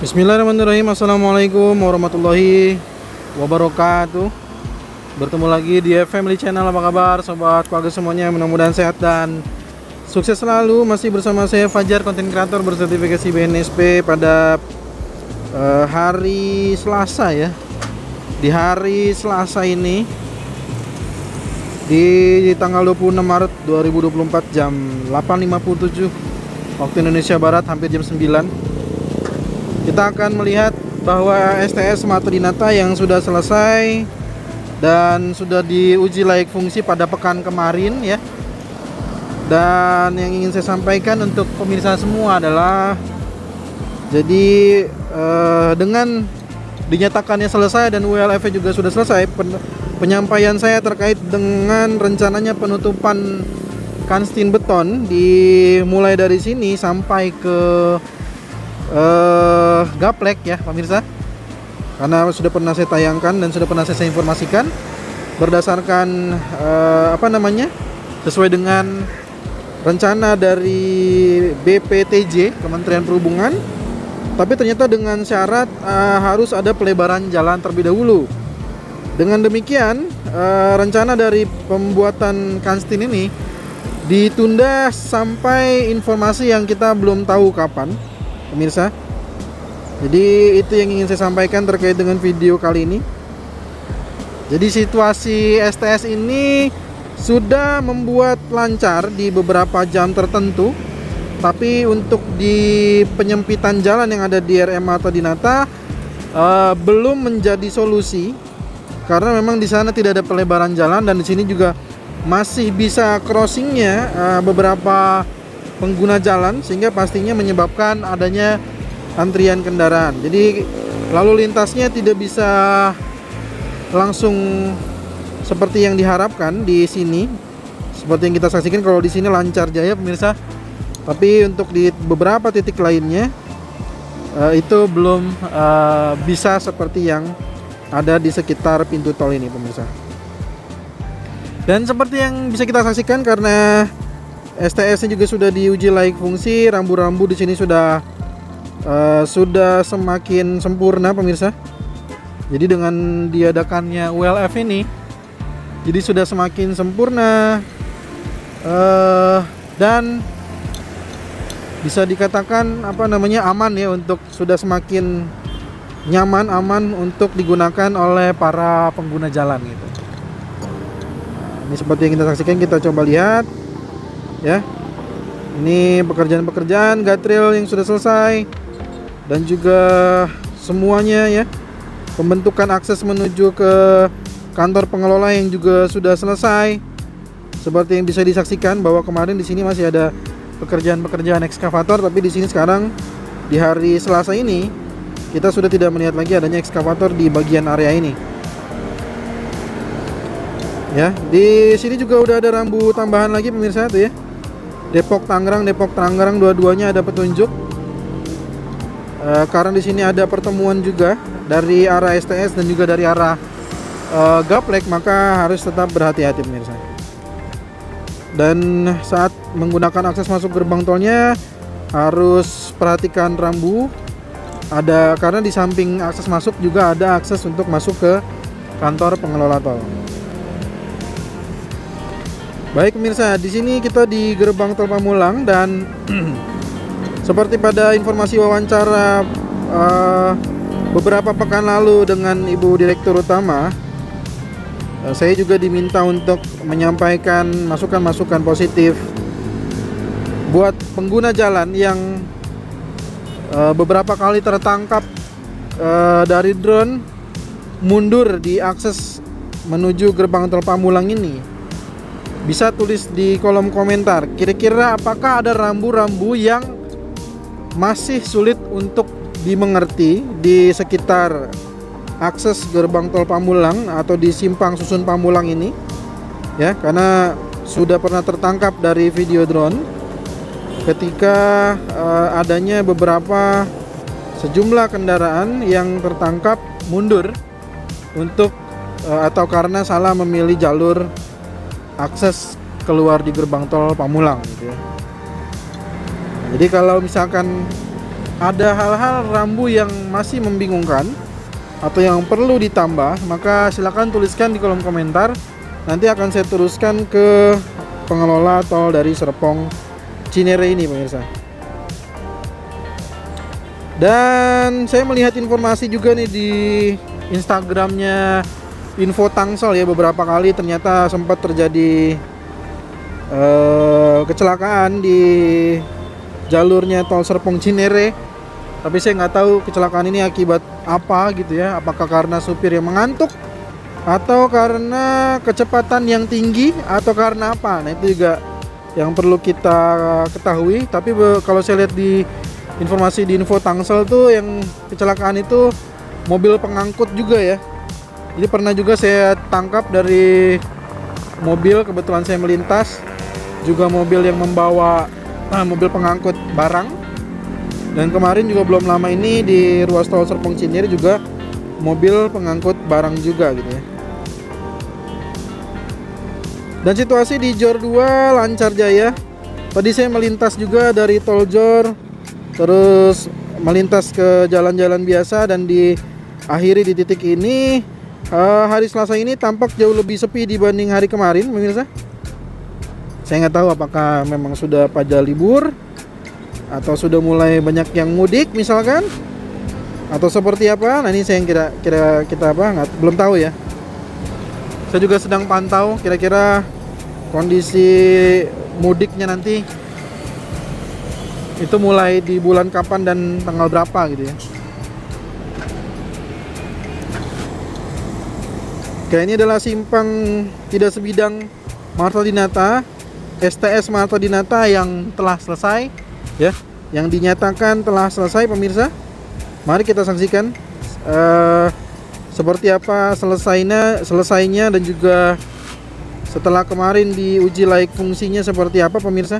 Bismillahirrahmanirrahim. Assalamualaikum warahmatullahi wabarakatuh. Bertemu lagi di Family Channel. Apa kabar sobat keluarga semuanya? Mudah-mudahan sehat dan sukses selalu. Masih bersama saya Fajar, konten kreator bersertifikasi BNSP pada hari Selasa ya. Di hari Selasa ini, di tanggal 26 Maret 2024 jam 8.57 waktu Indonesia Barat, hampir jam 9, kita akan melihat bahwa STS Mata Dinata yang sudah selesai dan sudah diuji layak fungsi pada pekan kemarin ya. Dan yang ingin saya sampaikan untuk pemirsa semua adalah, jadi dengan dinyatakannya selesai dan WLF juga sudah selesai, penyampaian saya terkait dengan rencananya penutupan Kanstin Beton dimulai dari sini sampai ke Gaplek ya pemirsa, karena sudah pernah saya tayangkan dan sudah pernah saya informasikan berdasarkan sesuai dengan rencana dari BPTJ Kementerian Perhubungan, tapi ternyata dengan syarat harus ada pelebaran jalan terlebih dahulu. Dengan demikian rencana dari pembuatan Kanstin ini ditunda sampai informasi yang kita belum tahu kapan pemirsa. Jadi itu yang ingin saya sampaikan terkait dengan video kali ini. Jadi situasi STS ini sudah membuat lancar di beberapa jam tertentu, tapi untuk di penyempitan jalan yang ada di RM Mata Dinata belum menjadi solusi, karena memang di sana tidak ada pelebaran jalan dan di sini juga masih bisa crossingnya beberapa pengguna jalan, sehingga pastinya menyebabkan adanya antrian kendaraan. Jadi lalu lintasnya tidak bisa langsung seperti yang diharapkan di sini. Seperti yang kita saksikan, kalau di sini lancar jaya pemirsa, tapi untuk di beberapa titik lainnya itu belum bisa seperti yang ada di sekitar pintu tol ini pemirsa. Dan seperti yang bisa kita saksikan, karena STS-nya juga sudah diuji layak fungsi, rambu-rambu di sini sudah semakin sempurna pemirsa. Jadi dengan diadakannya WLF ini, jadi sudah semakin sempurna dan bisa dikatakan aman ya, untuk sudah semakin nyaman, aman untuk digunakan oleh para pengguna jalan gitu. Ini seperti yang kita saksikan, kita coba lihat ya. Ini pekerjaan-pekerjaan guardrail yang sudah selesai dan juga semuanya ya, pembentukan akses menuju ke kantor pengelola yang juga sudah selesai. Seperti yang bisa disaksikan bahwa kemarin di sini masih ada pekerjaan-pekerjaan ekskavator, tapi di sini sekarang di hari Selasa ini kita sudah tidak melihat lagi adanya ekskavator di bagian area ini. Ya, di sini juga udah ada rambu tambahan lagi pemirsa tuh ya. Depok Tangerang dua-duanya ada petunjuk. Karena di sini ada pertemuan juga dari arah STS dan juga dari arah Gaplek, maka harus tetap berhati-hati pemirsa. Dan saat menggunakan akses masuk gerbang tolnya harus perhatikan rambu. Karena di samping akses masuk juga ada akses untuk masuk ke kantor pengelola tol. Baik pemirsa, di sini kita di gerbang tol Pamulang, dan seperti pada informasi wawancara beberapa pekan lalu dengan Ibu Direktur Utama, saya juga diminta untuk menyampaikan masukan-masukan positif buat pengguna jalan yang beberapa kali tertangkap dari drone mundur di akses menuju gerbang tol Pamulang ini. Bisa tulis di kolom komentar, kira-kira apakah ada rambu-rambu yang masih sulit untuk dimengerti di sekitar akses gerbang tol Pamulang atau di simpang susun Pamulang ini ya, karena sudah pernah tertangkap dari video drone ketika adanya beberapa sejumlah kendaraan yang tertangkap mundur untuk atau karena salah memilih jalur akses keluar di gerbang tol Pamulang gitu ya. Jadi kalau misalkan ada hal-hal rambu yang masih membingungkan atau yang perlu ditambah, maka silakan tuliskan di kolom komentar. Nanti akan saya teruskan ke pengelola tol dari Serpong Cinere ini, pemirsa. Dan saya melihat informasi juga nih di Instagramnya Info Tangsel ya, beberapa kali ternyata sempat terjadi kecelakaan di jalurnya tol Serpong Cinere. Tapi saya nggak tahu kecelakaan ini akibat apa gitu ya. Apakah karena supir yang mengantuk, atau karena kecepatan yang tinggi, atau karena apa? Nah itu juga yang perlu kita ketahui. Tapi kalau saya lihat di informasi di Info Tangsel tuh, yang kecelakaan itu mobil pengangkut juga ya. Jadi pernah juga saya tangkap dari mobil, kebetulan saya melintas, juga mobil yang membawa mobil pengangkut barang. Dan kemarin juga belum lama ini di ruas tol Serpong Cinere juga mobil pengangkut barang juga gitu ya. Dan situasi di Jor 2 lancar jaya. Tadi saya melintas juga dari tol Jor, terus melintas ke jalan-jalan biasa, dan diakhiri di titik ini. Hari Selasa ini tampak jauh lebih sepi dibanding hari kemarin, pemirsa. Saya nggak tahu apakah memang sudah pada libur, atau sudah mulai banyak yang mudik misalkan, atau seperti apa. Nah ini saya yang kita belum tahu ya. Saya juga sedang pantau kira-kira kondisi mudiknya nanti itu mulai di bulan kapan dan tanggal berapa gitu ya. Oke, ini adalah simpang tidak sebidang Marta Dinata, STS Marta Dinata yang telah selesai ya, yang dinyatakan telah selesai, pemirsa. Mari kita saksikan seperti apa selesainya dan juga setelah kemarin diuji layak fungsinya seperti apa, pemirsa.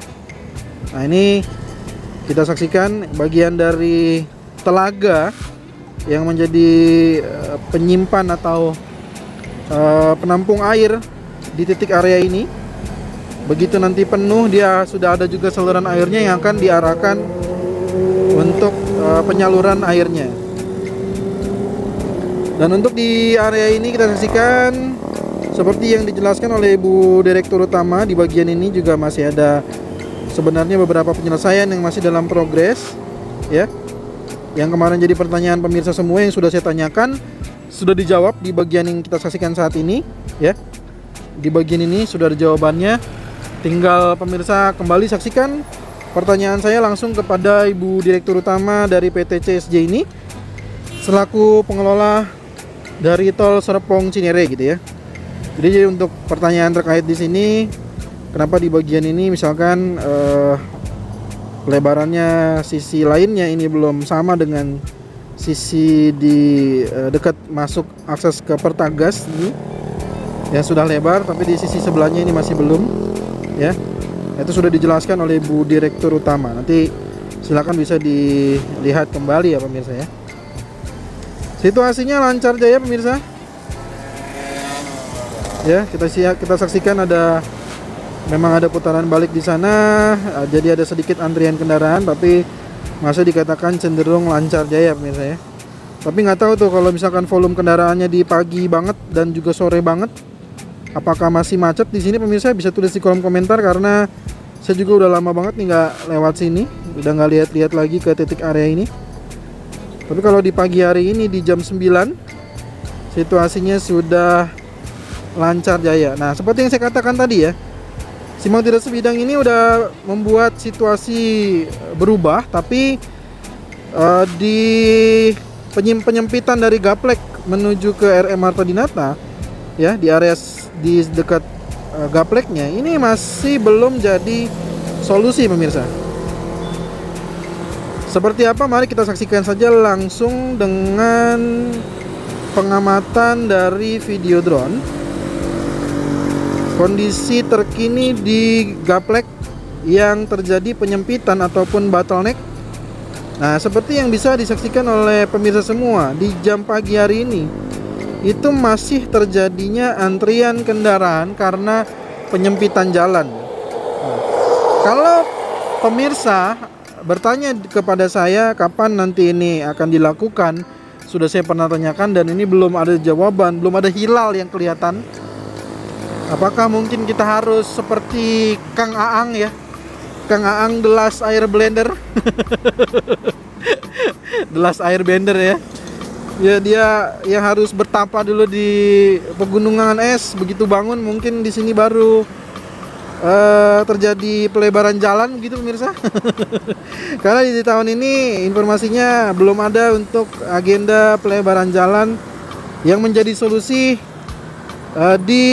Nah ini kita saksikan bagian dari telaga yang menjadi penyimpan atau penampung air di titik area ini. Begitu nanti penuh, dia sudah ada juga saluran airnya yang akan diarahkan untuk penyaluran airnya. Dan untuk di area ini kita saksikan seperti yang dijelaskan oleh Ibu Direktur Utama, di bagian ini juga masih ada sebenarnya beberapa penyelesaian yang masih dalam progres ya. Yang kemarin jadi pertanyaan pemirsa semua yang sudah saya tanyakan sudah dijawab di bagian yang kita saksikan saat ini ya. Di bagian ini sudah ada jawabannya. Tinggal pemirsa kembali saksikan pertanyaan saya langsung kepada Ibu Direktur Utama dari PT CSJ ini selaku pengelola dari tol Serpong Cinere gitu ya. Jadi untuk pertanyaan terkait di sini, kenapa di bagian ini misalkan lebarannya sisi lainnya ini belum sama dengan sisi di dekat masuk akses ke Pertagas ini ya, sudah lebar, tapi di sisi sebelahnya ini masih belum ya. Itu sudah dijelaskan oleh Bu Direktur Utama. Nanti silakan bisa dilihat kembali ya pemirsa ya. Situasinya lancar jaya pemirsa. Ya, kita saksikan memang ada putaran balik di sana. Jadi ada sedikit antrian kendaraan, tapi masih dikatakan cenderung lancar jaya pemirsa ya. Tapi nggak tahu tuh kalau misalkan volume kendaraannya di pagi banget dan juga sore banget, apakah masih macet di sini pemirsa? Bisa tulis di kolom komentar, karena saya juga udah lama banget nih nggak lewat sini, udah nggak lihat-lihat lagi ke titik area ini. Tapi kalau di pagi hari ini di jam 9 situasinya sudah lancar jaya. Nah seperti yang saya katakan tadi ya, simpang tidak sebidang ini udah membuat situasi berubah, tapi di penyempitan dari Gaplek menuju ke RM Marta Dinata ya, di area di dekat Gapleknya ini masih belum jadi solusi pemirsa. Seperti apa? Mari kita saksikan saja langsung dengan pengamatan dari video drone kondisi terkini di Gaplek yang terjadi penyempitan ataupun bottleneck. Nah seperti yang bisa disaksikan oleh pemirsa semua, di jam pagi hari ini itu masih terjadinya antrian kendaraan karena penyempitan jalan. Nah, kalau pemirsa bertanya kepada saya kapan nanti ini akan dilakukan. Sudah saya pernah tanyakan dan ini belum ada jawaban, belum ada hilal yang kelihatan. Apakah mungkin kita harus seperti Kang Aang ya? Kang Aang The Last Airbender. The Last Airbender ya. Ya dia yang harus bertapa dulu di pegunungan es, begitu bangun mungkin di sini baru terjadi pelebaran jalan begitu pemirsa. Karena di tahun ini informasinya belum ada untuk agenda pelebaran jalan yang menjadi solusi di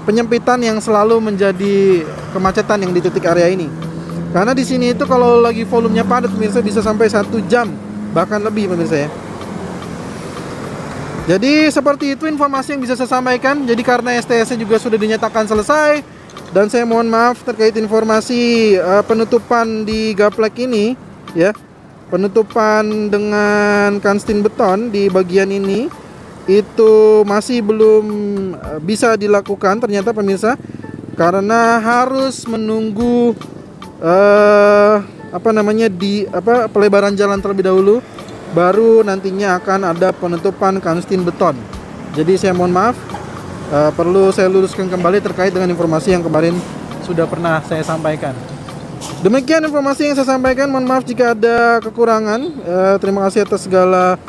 penyempitan yang selalu menjadi kemacetan yang di titik area ini. Karena di sini itu kalau lagi volumenya padat pemirsa bisa sampai 1 jam bahkan lebih pemirsa ya. Jadi seperti itu informasi yang bisa saya sampaikan. Jadi karena STS-nya juga sudah dinyatakan selesai dan saya mohon maaf terkait informasi penutupan di Gaplek ini ya. Penutupan dengan kanstin beton di bagian ini itu masih belum bisa dilakukan ternyata pemirsa, karena harus menunggu pelebaran jalan terlebih dahulu, baru nantinya akan ada penutupan kanstin beton. Jadi saya mohon maaf, perlu saya luruskan kembali terkait dengan informasi yang kemarin sudah pernah saya sampaikan. Demikian informasi yang saya sampaikan, mohon maaf jika ada kekurangan. Terima kasih atas segala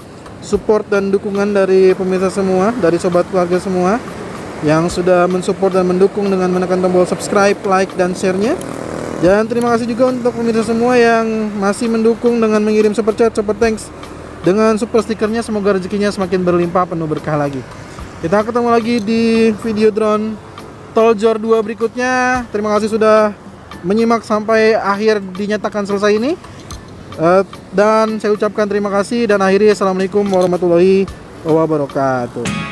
support dan dukungan dari pemirsa semua, dari sobat keluarga semua yang sudah mensupport dan mendukung dengan menekan tombol subscribe, like, dan share-nya. Dan terima kasih juga untuk pemirsa semua yang masih mendukung dengan mengirim super chat, super thanks, dengan super stikernya. Semoga rezekinya semakin berlimpah, penuh berkah lagi. Kita ketemu lagi di video drone Tol Jor 2 berikutnya. Terima kasih sudah menyimak sampai akhir dinyatakan selesai ini. Dan saya ucapkan terima kasih dan akhiri assalamualaikum warahmatullahi wabarakatuh.